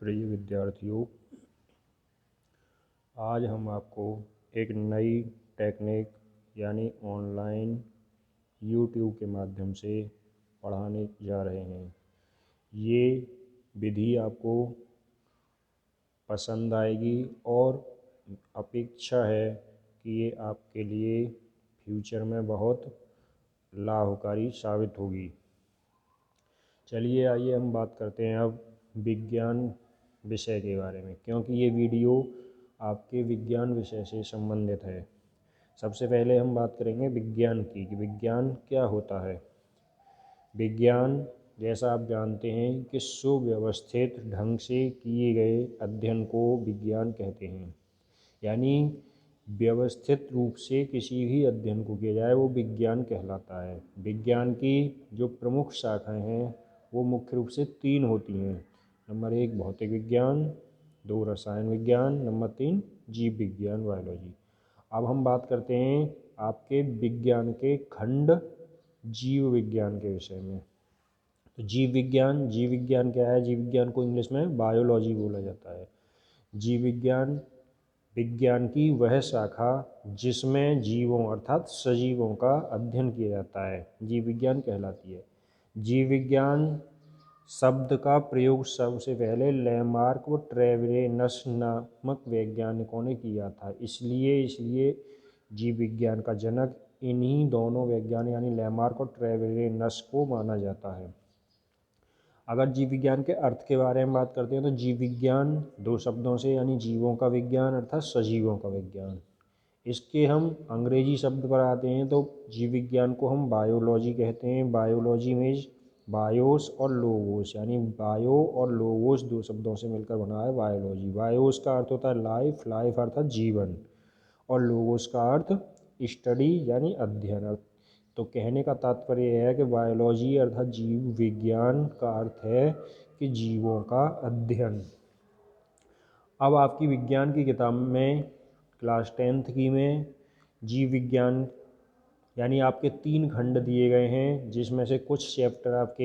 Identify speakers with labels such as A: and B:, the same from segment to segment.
A: प्रिय विद्यार्थियों, आज हम आपको एक नई टेक्निक यानी ऑनलाइन यूट्यूब के माध्यम से पढ़ाने जा रहे हैं। ये विधि आपको पसंद आएगी और अपेक्षा है कि ये आपके लिए फ्यूचर में बहुत लाभकारी साबित होगी। चलिए आइए हम बात करते हैं अब विज्ञान विषय के बारे में, क्योंकि ये वीडियो आपके विज्ञान विषय से संबंधित है। सबसे पहले हम बात करेंगे विज्ञान की कि विज्ञान क्या होता है। विज्ञान, जैसा आप जानते हैं, कि सुव्यवस्थित ढंग से किए गए अध्ययन को विज्ञान कहते हैं। यानी व्यवस्थित रूप से किसी भी अध्ययन को किया जाए वो विज्ञान कहलाता है। विज्ञान की जो प्रमुख शाखाएं हैं वो मुख्य रूप से 3 होती हैं। नंबर 1 भौतिक विज्ञान, 2 रसायन विज्ञान, नंबर 3 जीव विज्ञान बायोलॉजी। अब हम बात करते हैं आपके विज्ञान के खंड जीव विज्ञान के विषय में। तो जीव विज्ञान क्या है? जीव विज्ञान को इंग्लिश में बायोलॉजी बोला जाता है। जीव विज्ञान विज्ञान की वह शाखा जिसमें जीवों अर्थात सजीवों का अध्ययन किया जाता है, जीव विज्ञान कहलाती है। जीव विज्ञान शब्द का प्रयोग सबसे पहले लैमार्क व ट्रेवेनस नामक वैज्ञानिकों ने किया था। इसलिए जीव विज्ञान का जनक इन्हीं दोनों वैज्ञानिक यानी लैमार्क और ट्रेवेनस को माना जाता है। अगर जीव विज्ञान के अर्थ के बारे में बात करते हैं तो जीव विज्ञान 2 शब्दों से यानी जीवों का विज्ञान अर्थात सजीवों का विज्ञान। इसके हम अंग्रेजी शब्द पर आते हैं तो जीव विज्ञान को हम बायोलॉजी कहते हैं। बायोलॉजी में बायोस और लोगोस, यानी बायो और लोगोस 2 शब्दों से मिलकर बना है बायोलॉजी। बायोस का अर्थ होता है लाइफ, लाइफ अर्थात जीवन, और लोगोस का अर्थ स्टडी यानी अध्ययन। तो कहने का तात्पर्य यह है कि बायोलॉजी अर्थात जीव विज्ञान का अर्थ है कि जीवों का अध्ययन। अब आपकी विज्ञान की किताब में क्लास 10th की में जीव विज्ञान यानी आपके 3 खंड दिए गए हैं, जिसमें से कुछ चैप्टर आपके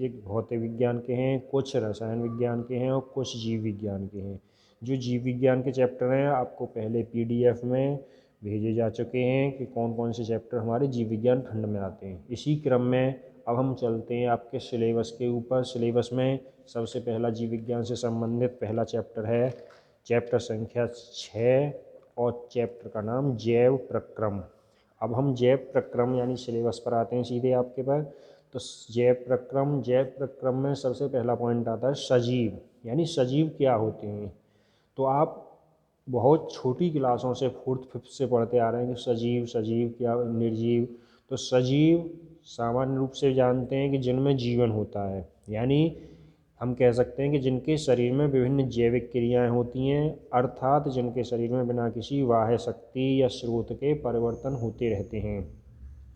A: एक भौतिक विज्ञान के हैं, कुछ रसायन विज्ञान के हैं और कुछ जीव विज्ञान के हैं। जो जीव विज्ञान के चैप्टर हैं आपको पहले PDF में भेजे जा चुके हैं कि कौन कौन से चैप्टर हमारे जीव विज्ञान खंड में आते हैं। इसी क्रम में अब हम चलते हैं आपके सिलेबस के ऊपर। सिलेबस में सबसे पहला जीव विज्ञान से संबंधित पहला चैप्टर है चैप्टर संख्या 6 और चैप्टर का नाम जैव प्रक्रम। अब हम जैव प्रक्रम यानी सिलेबस पर आते हैं सीधे आपके पास। तो जैव प्रक्रम में सबसे पहला पॉइंट आता है सजीव, यानी सजीव क्या होते हैं। तो आप बहुत छोटी क्लासों से 4th 5th से पढ़ते आ रहे हैं कि सजीव क्या, निर्जीव। तो सजीव सामान्य रूप से जानते हैं कि जिनमें जीवन होता है, यानी हम कह सकते हैं कि जिनके शरीर में विभिन्न जैविक क्रियाएं होती हैं, अर्थात जिनके शरीर में बिना किसी बाह्य शक्ति या स्रोत के परिवर्तन होते रहते हैं।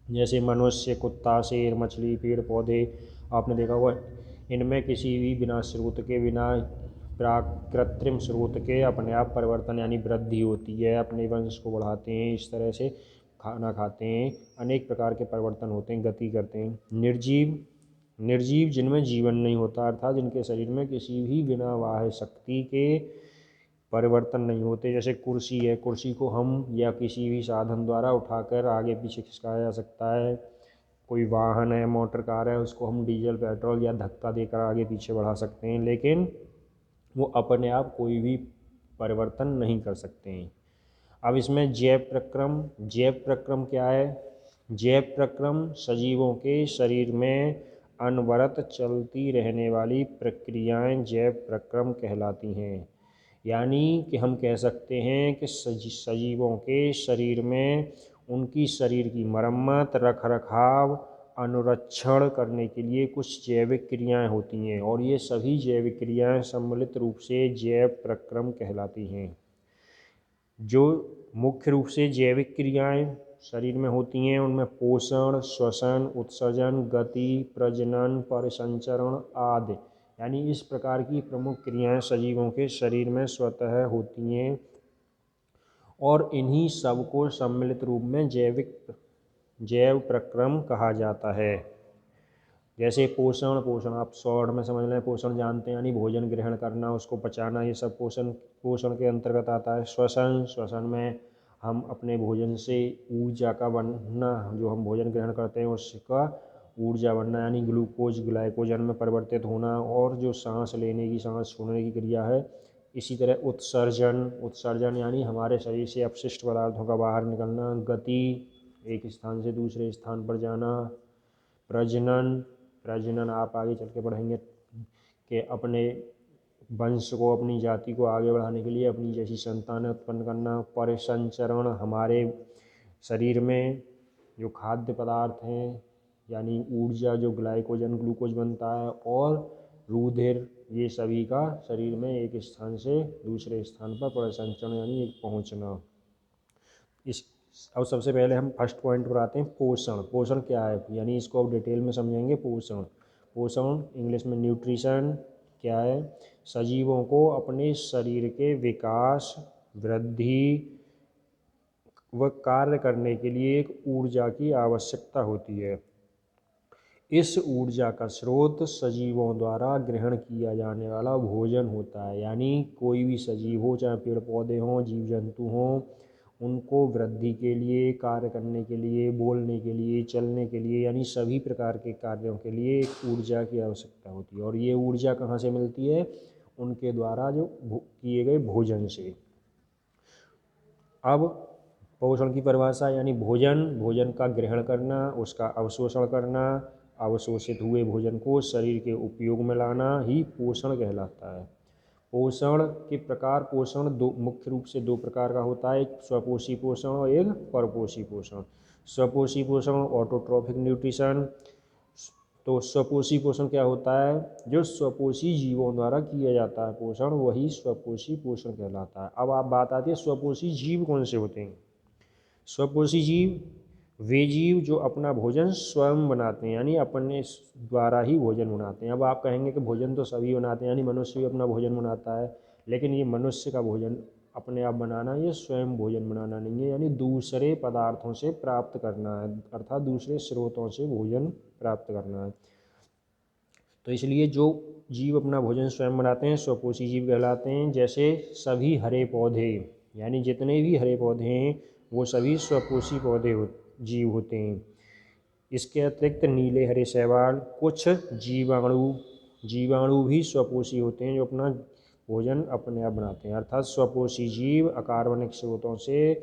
A: जैसे मनुष्य, कुत्ता, शेर, मछली, पेड़ पौधे आपने देखा होगा, इनमें किसी भी बिना स्रोत के, बिना कृत्रिम स्रोत के अपने आप परिवर्तन यानी वृद्धि होती है, अपने वंश को बढ़ाते हैं, इस तरह से खाना खाते हैं, अनेक प्रकार के परिवर्तन होते हैं, गति करते हैं। निर्जीव जिनमें जीवन नहीं होता, अर्थात जिनके शरीर में किसी भी बिना बाह्य शक्ति के परिवर्तन नहीं होते। जैसे कुर्सी है, कुर्सी को हम या किसी भी साधन द्वारा उठाकर आगे पीछे खिसकाया जा सकता है। कोई वाहन है, मोटर कार है, उसको हम डीजल पेट्रोल या धक्का देकर आगे पीछे बढ़ा सकते हैं, लेकिन वो अपने आप कोई भी परिवर्तन नहीं कर सकते हैं। अब इसमें जैव प्रक्रम क्या है? जैव प्रक्रम सजीवों के शरीर में अनवरत चलती रहने वाली प्रक्रियाएं जैव प्रक्रम कहलाती हैं। यानी कि हम कह सकते हैं कि सजीवों के शरीर में उनकी शरीर की मरम्मत, रख रखाव, अनुरक्षण करने के लिए कुछ जैविक क्रियाएं होती हैं, और ये सभी जैविक क्रियाएं सम्मिलित रूप से जैव प्रक्रम कहलाती हैं। जो मुख्य रूप से जैविक क्रियाएं शरीर में होती हैं उनमें पोषण, श्वसन, उत्सर्जन, गति, प्रजनन, परिसंचरण आदि, यानी इस प्रकार की प्रमुख क्रियाएं सजीवों के शरीर में स्वतः होती हैं, और इन्हीं सब को सम्मिलित रूप में जैव प्रक्रम कहा जाता है। जैसे पोषण, पोषण आप शॉर्ट में समझ लें, पोषण जानते हैं यानी भोजन ग्रहण करना, उसको पचाना, ये सब पोषण पोषण के अंतर्गत आता है। श्वसन, श्वसन में हम अपने भोजन से ऊर्जा का बनना, जो हम भोजन ग्रहण करते हैं उसका ऊर्जा बनना यानी ग्लूकोज ग्लाइकोजन में परिवर्तित होना, और जो सांस लेने की, सांस छोड़ने की क्रिया है। इसी तरह उत्सर्जन, उत्सर्जन यानी हमारे शरीर से अपशिष्ट पदार्थों का बाहर निकलना। गति, एक स्थान से दूसरे स्थान पर जाना। प्रजनन, प्रजनन आप आगे चल के पढ़ेंगे कि अपने वंश को, अपनी जाति को आगे बढ़ाने के लिए अपनी जैसी संतानें उत्पन्न करना। परिसंचरण, हमारे शरीर में जो खाद्य पदार्थ हैं यानी ऊर्जा, जो ग्लाइकोजन ग्लूकोज बनता है, और रुधिर, ये सभी का शरीर में एक स्थान से दूसरे स्थान पर परिसंचरण यानी एक पहुंचना। इस अब सबसे पहले हम फर्स्ट पॉइंट पर आते हैं, पोषण। पोषण क्या है यानी इसको अब डिटेल में समझेंगे। पोषण, पोषण इंग्लिश में न्यूट्रिशन क्या है? सजीवों को अपने शरीर के विकास, वृद्धि व कार्य करने के लिए एक ऊर्जा की आवश्यकता होती है। इस ऊर्जा का स्रोत सजीवों द्वारा ग्रहण किया जाने वाला भोजन होता है। यानी कोई भी सजीव हो, चाहे पेड़ पौधे हों, जीव जंतु हों, उनको वृद्धि के लिए, कार्य करने के लिए, बोलने के लिए, चलने के लिए, यानी सभी प्रकार के कार्यों के लिए एक ऊर्जा की आवश्यकता होती है। और ये ऊर्जा कहाँ से मिलती है? उनके द्वारा जो किए गए भोजन से। अब पोषण की परिभाषा यानी भोजन, भोजन का ग्रहण करना, उसका अवशोषण करना, अवशोषित हुए भोजन को शरीर के उपयोग में लाना ही पोषण कहलाता है। पोषण के प्रकार, पोषण दो मुख्य रूप से दो प्रकार का होता है, एक स्वपोषी पोषण और एक परपोषी पोषण। स्वपोषी पोषण ऑटोट्रॉफिक न्यूट्रिशन। तो स्वपोषी पोषण क्या होता है? जो स्वपोषी जीवों द्वारा किया जाता है पोषण, वही स्वपोषी पोषण कहलाता है। अब आप बात आती है स्वपोषी जीव कौन से होते हैं। स्वपोषी जीव वे जीव जो अपना भोजन स्वयं बनाते हैं, यानी अपने द्वारा ही भोजन बनाते हैं। अब आप कहेंगे कि भोजन तो सभी बनाते हैं, यानी मनुष्य भी अपना भोजन बनाता है, लेकिन ये मनुष्य का भोजन अपने आप बनाना, ये स्वयं भोजन बनाना नहीं है, यानी दूसरे पदार्थों से प्राप्त करना है, अर्थात दूसरे स्रोतों से भोजन प्राप्त करना है। तो इसलिए जो जीव अपना भोजन स्वयं बनाते हैं स्वपोषी जीव कहलाते हैं। जैसे सभी हरे पौधे, यानी जितने भी हरे पौधे हैं वो सभी स्वपोषी पौधे जीव होते हैं। इसके अतिरिक्त नीले हरे शैवाल, कुछ जीवाणु, जीवाणु भी स्वपोषी होते हैं जो अपना भोजन अपने आप बनाते हैं। अर्थात स्वपोषी जीव अकार्बनिक स्रोतों से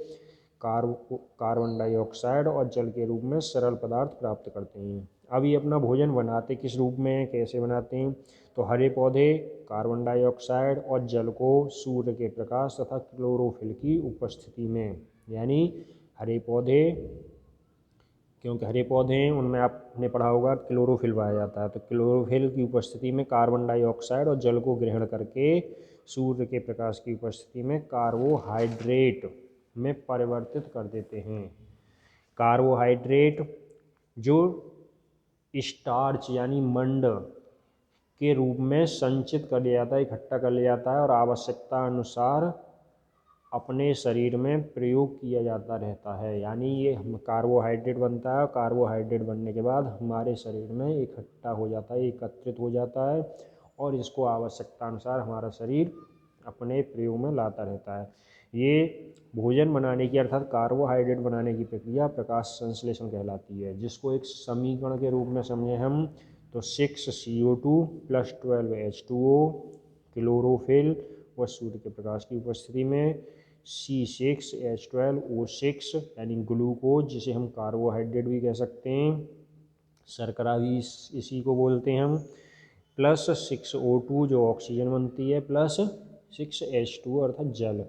A: कार्बन डाइऑक्साइड और जल के रूप में सरल पदार्थ प्राप्त करते हैं। अब ये अपना भोजन बनाते किस रूप में, कैसे बनाते हैं? तो हरे पौधे कार्बन डाइऑक्साइड और जल को सूर्य के प्रकाश तथा क्लोरोफिल की उपस्थिति में, यानी हरे पौधे, क्योंकि हरे पौधे हैं उनमें आपने पढ़ा होगा क्लोरोफिल पाया जाता है, तो क्लोरोफिल की उपस्थिति में कार्बन डाइऑक्साइड और जल को ग्रहण करके सूर्य के प्रकाश की उपस्थिति में कार्बोहाइड्रेट में परिवर्तित कर देते हैं। कार्बोहाइड्रेट जो स्टार्च यानी मंड के रूप में संचित कर लिया जाता है, इकट्ठा कर लिया जाता है, और आवश्यकता अनुसार अपने शरीर में प्रयोग किया जाता रहता है। यानी ये कार्बोहाइड्रेट बनता है, और कार्बोहाइड्रेट बनने के बाद हमारे शरीर में इकट्ठा हो जाता है, एकत्रित हो जाता है, और इसको आवश्यकता अनुसार हमारा शरीर अपने प्रयोग में लाता रहता है। ये भोजन बनाने की, अर्थात कार्बोहाइड्रेट बनाने की प्रक्रिया प्रकाश संश्लेषण कहलाती है, जिसको एक समीकरण के रूप में समझें हम तो 6CO2 + 12H2O क्लोरोफिल व सूर्य के प्रकाश की उपस्थिति में C6H12O6 यानी ग्लूकोज, जिसे हम कार्बोहाइड्रेट भी कह सकते हैं, शर्करा भी इसी को बोलते हैं हम, प्लस 6O2 जो ऑक्सीजन बनती है, प्लस 6H2 अर्थात जल।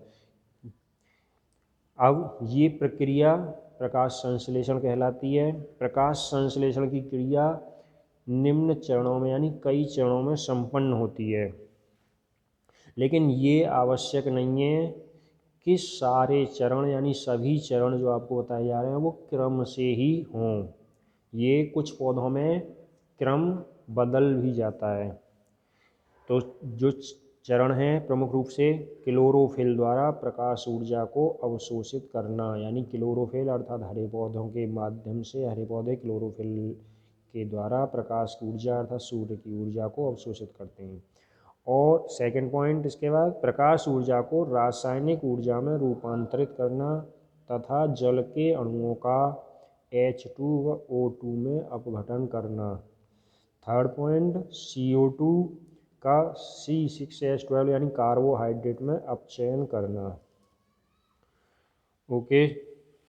A: अब ये प्रक्रिया प्रकाश संश्लेषण कहलाती है। प्रकाश संश्लेषण की क्रिया निम्न चरणों में यानी कई चरणों में संपन्न होती है, लेकिन ये आवश्यक नहीं है कि सारे चरण यानी सभी चरण जो आपको बताए जा रहे हैं वो क्रम से ही हों। ये कुछ पौधों में क्रम बदल भी जाता है। तो जो चरण हैं प्रमुख रूप से क्लोरोफिल द्वारा प्रकाश ऊर्जा को अवशोषित करना, यानी क्लोरोफिल अर्थात हरे पौधों के माध्यम से हरे पौधे क्लोरोफिल के द्वारा प्रकाश की ऊर्जा अर्थात सूर्य की ऊर्जा को अवशोषित करते हैं। और सेकंड पॉइंट इसके बाद, प्रकाश ऊर्जा को रासायनिक ऊर्जा में रूपांतरित करना तथा जल के अणुओं का H2 व O2 में अपघटन करना। थर्ड पॉइंट, CO2 का C6H12 यानी कार्बोहाइड्रेट में अपचयन करना। ओके।